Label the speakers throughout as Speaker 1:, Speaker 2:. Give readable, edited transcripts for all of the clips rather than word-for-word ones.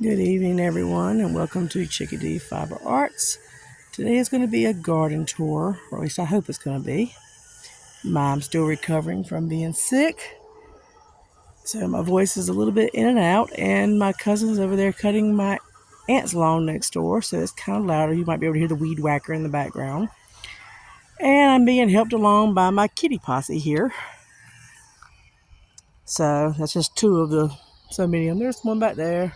Speaker 1: Good evening, everyone, and welcome to Chickadee Fiber Arts. Today is going to be a garden tour, or at least I hope it's going to be. Mom's still recovering from being sick, so my voice is a little bit in and out, and my cousin's over there cutting my aunt's lawn next door, so it's kind of louder. You might be able to hear the weed whacker in the background. And I'm being helped along by my kitty posse here. So that's just two of the so many of them. There's one back there,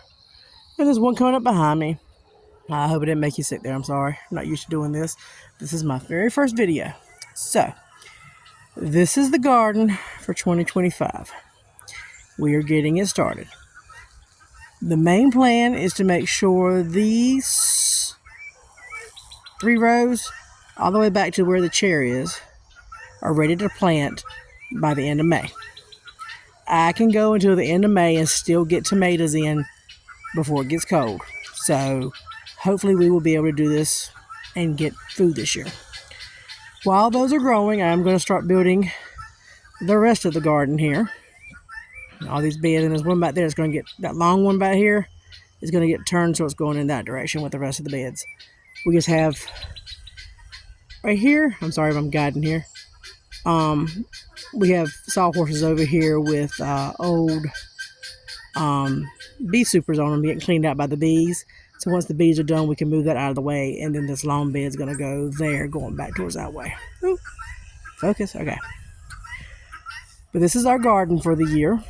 Speaker 1: and there's one coming up behind me. I hope it didn't make you sick there. I'm sorry. I'm not used to doing this. This is my very first video. So, this is the garden for 2025. We are getting it started. The main plan is to make sure these 3 rows, all the way back to where the chair is, are ready to plant by the end of May. I can go until the end of May and still get tomatoes in before it gets cold. So, hopefully we will be able to do this and get food this year. While those are growing, I'm going to start building the rest of the garden here. All these beds, and there's one back there that's going to get, that long one back here is going to get turned so it's going in that direction with the rest of the beds. We just have right here, I'm sorry if I'm guiding here, we have sawhorses over here with old bee supers on them getting cleaned out by the bees. So once the bees are done, we can move that out of the way, and then this long bed is going to go there, going back towards that way. Ooh, focus, okay. But this is our garden for the year.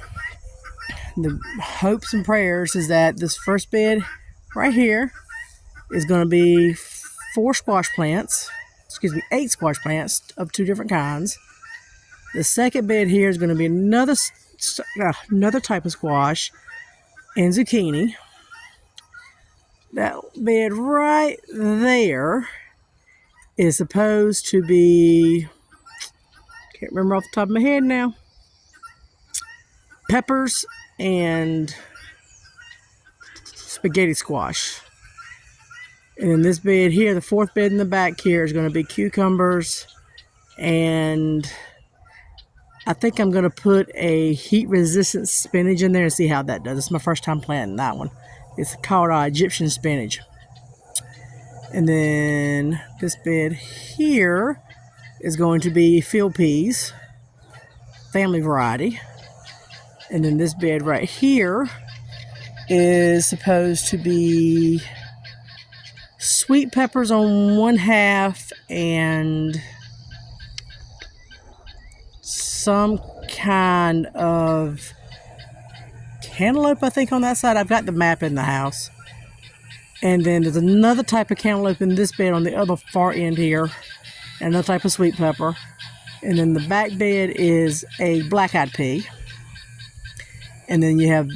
Speaker 1: The hopes and prayers is that this first bed right here is going to be 8 squash plants of 2 different kinds. The second bed here is going to be another type of squash and zucchini. That bed right there is supposed to be, can't remember off the top of my head now, peppers and spaghetti squash. And then this bed here, the 4th bed in the back here, is going to be cucumbers, and I think I'm going to put a heat-resistant spinach in there and see how that does. It's my first time planting that one. It's called Egyptian spinach. And then this bed here is going to be field peas, family variety. And then this bed right here is supposed to be sweet peppers on 1/2 and some kind of cantaloupe, I think, on that side. I've got the map in the house. And then there's another type of cantaloupe in this bed on the other far end here, and another type of sweet pepper. And then the back bed is a black-eyed pea. And then you have,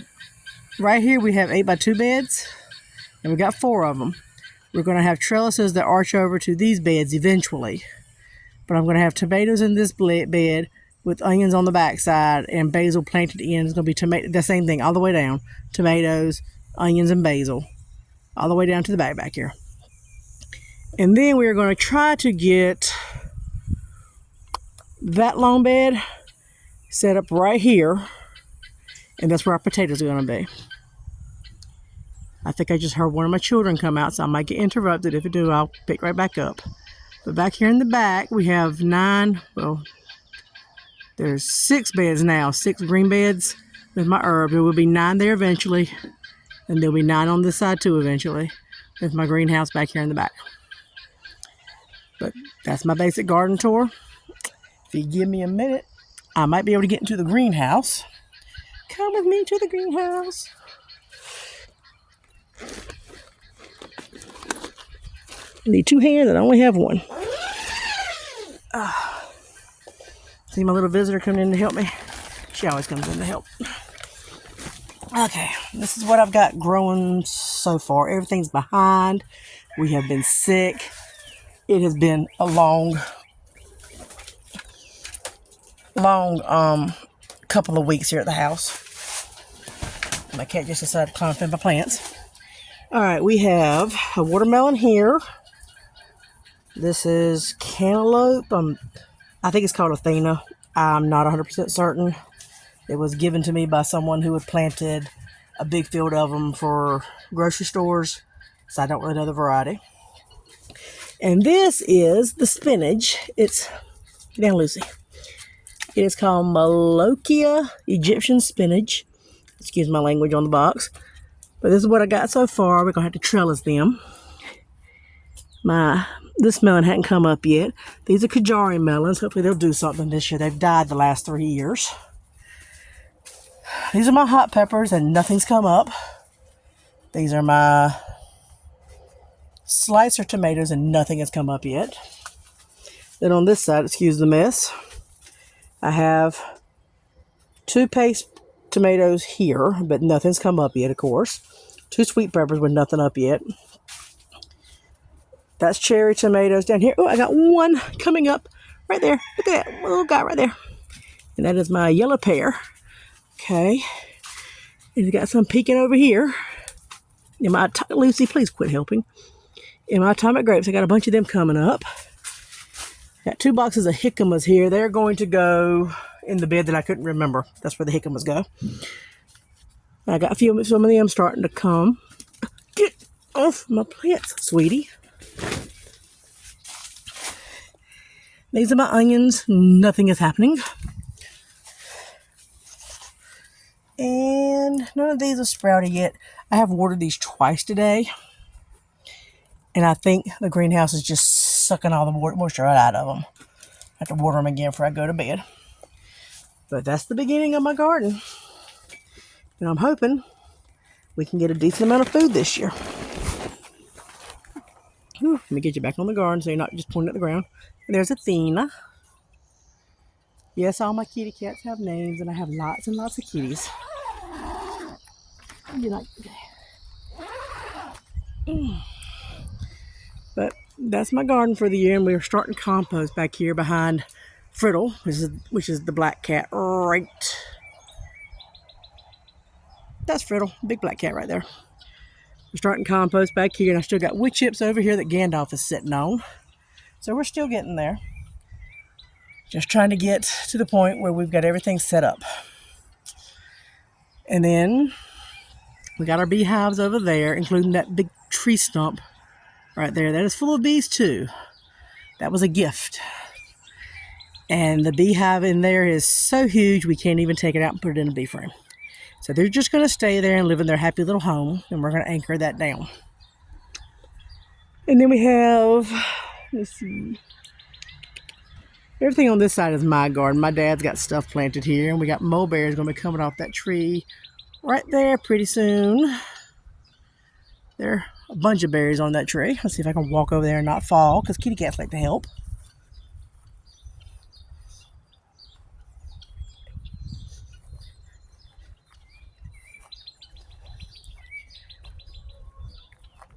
Speaker 1: right here we have 8x2 beds, and we got 4 of them. We're going to have trellises that arch over to these beds eventually. But I'm going to have tomatoes in this bed with onions on the back side and basil planted in. It's going to be the same thing all the way down. Tomatoes, onions, and basil. All the way down to the back here. And then we're going to try to get that long bed set up right here. And that's where our potatoes are going to be. I think I just heard one of my children come out, so I might get interrupted. If I do, I'll pick right back up. But back here in the back, we have 9, well, there's 6 beds now, 6 green beds with my herb. There will be 9 there eventually, and there'll be 9 on this side too eventually, with my greenhouse back here in the back. But that's my basic garden tour. If you give me a minute, I might be able to get into the greenhouse. Come with me to the greenhouse. I need 2 hands, and I only have 1. See my little visitor coming in to help me? She always comes in to help. Okay, this is what I've got growing so far. Everything's behind. We have been sick. It has been a long couple of weeks here at the house. My cat just decided to climb up in my plants. All right, we have a watermelon here. This is cantaloupe. I think it's called Athena. I'm not 100% certain. It was given to me by someone who had planted a big field of them for grocery stores, so I don't really know the variety. And this is the spinach. It's, get down, Lucy. It is called Malokia Egyptian spinach. Excuse my language on the box. But this is what I got so far. We're going to have to trellis them. This melon hadn't come up yet. These are Kajari melons. Hopefully they'll do something this year. They've died the last 3 years. These are my hot peppers and nothing's come up. These are my slicer tomatoes and nothing has come up yet. Then on this side, excuse the mess, I have 2 paste tomatoes here, but nothing's come up yet, of course. 2 sweet peppers with nothing up yet. That's cherry tomatoes down here. Oh, I got one coming up right there. Look at that little guy right there. And that is my yellow pear. Okay. And we got some peeking over here. And Lucy, please quit helping. In my atomic grapes, I got a bunch of them coming up. Got 2 boxes of jicamas here. They're going to go in the bed that I couldn't remember. That's where the jicamas go. I got some of them starting to come. Get off my plants, sweetie. These are my onions. Nothing is happening. And none of these have sprouted yet. I have watered these twice today. And I think the greenhouse is just sucking all the moisture right out of them. I have to water them again before I go to bed. But that's the beginning of my garden. And I'm hoping we can get a decent amount of food this year. Whew, let me get you back on the garden so you're not just pointing at the ground. And there's Athena. Yes, all my kitty cats have names, and I have lots and lots of kitties. You like that? But that's my garden for the year, and we're starting compost back here behind Friddle, which is the black cat right. That's Friddle, big black cat right there. We're starting compost back here, and I still got wood chips over here that Gandalf is sitting on. So we're still getting there. Just trying to get to the point where we've got everything set up. And then we got our beehives over there, including that big tree stump right there. That is full of bees too. That was a gift. And the beehive in there is so huge we can't even take it out and put it in a bee frame. So they're just going to stay there and live in their happy little home, and we're going to anchor that down. And then we have, let's see, everything on this side is my garden. My dad's got stuff planted here, and we got mulberries going to be coming off that tree right there pretty soon. There are a bunch of berries on that tree. Let's see if I can walk over there and not fall, because kitty cats like to help.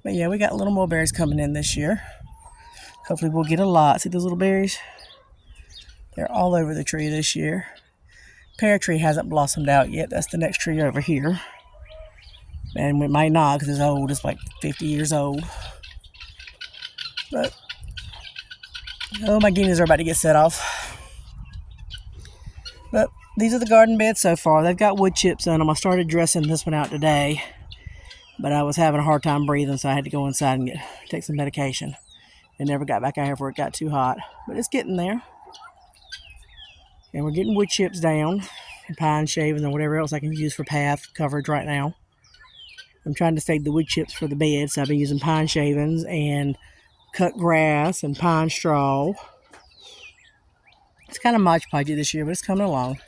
Speaker 1: But yeah, we got little mulberries coming in this year. Hopefully we'll get a lot. See those little berries? They're all over the tree this year. Pear tree hasn't blossomed out yet. That's the next tree over here. And it might not because it's old. It's like 50 years old. But, oh, my guineas are about to get set off. But these are the garden beds so far. They've got wood chips on them. I started dressing this one out today. But I was having a hard time breathing, so I had to go inside and take some medication. And never got back out here before it got too hot. But it's getting there. And we're getting wood chips down, and pine shavings, and whatever else I can use for path coverage right now. I'm trying to save the wood chips for the bed, so I've been using pine shavings and cut grass and pine straw. It's kind of Mod Podgey this year, but it's coming along.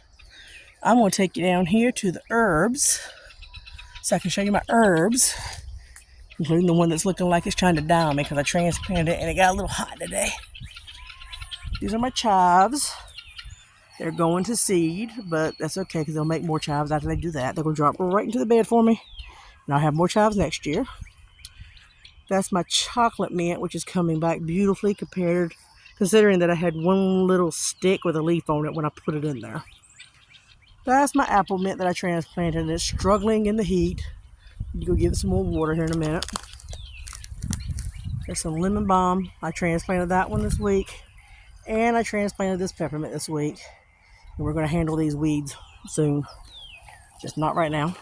Speaker 1: I'm going to take you down here to the herbs, so I can show you my herbs, including the one that's looking like it's trying to die on me because I transplanted it and it got a little hot today. These are my chives. They're going to seed, but that's okay because they'll make more chives after they do that. They're going to drop right into the bed for me, and I'll have more chives next year. That's my chocolate mint, which is coming back beautifully considering that I had one little stick with a leaf on it when I put it in there. That's my apple mint that I transplanted, and it's struggling in the heat. You go give it some more water here in a minute. There's some lemon balm. I transplanted that one this week, and I transplanted this peppermint this week. And we're going to handle these weeds soon, just not right now.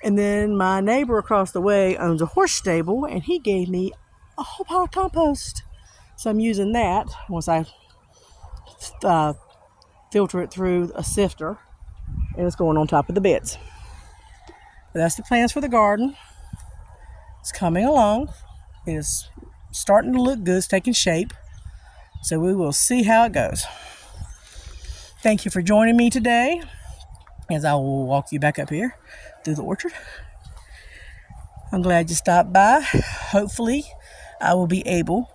Speaker 1: And then my neighbor across the way owns a horse stable, and he gave me a whole pile of compost. So I'm using that once I filter it through a sifter, and it's going on top of the beds. But that's the plans for the garden. It's coming along. It is starting to look good. It's taking shape. So we will see how it goes. Thank you for joining me today as I will walk you back up here through the orchard. I'm glad you stopped by. Hopefully I will be able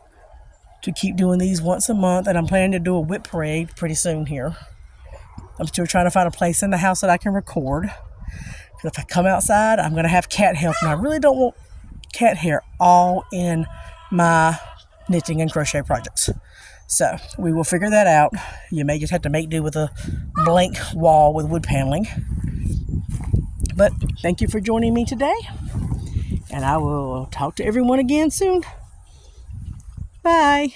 Speaker 1: to keep doing these once a month, and I'm planning to do a whip parade pretty soon here. I'm still trying to find a place in the house that I can record. Because if I come outside, I'm going to have cat help, and I really don't want cat hair all in my knitting and crochet projects. So we will figure that out. You may just have to make do with a blank wall with wood paneling. But thank you for joining me today, and I will talk to everyone again soon. Bye.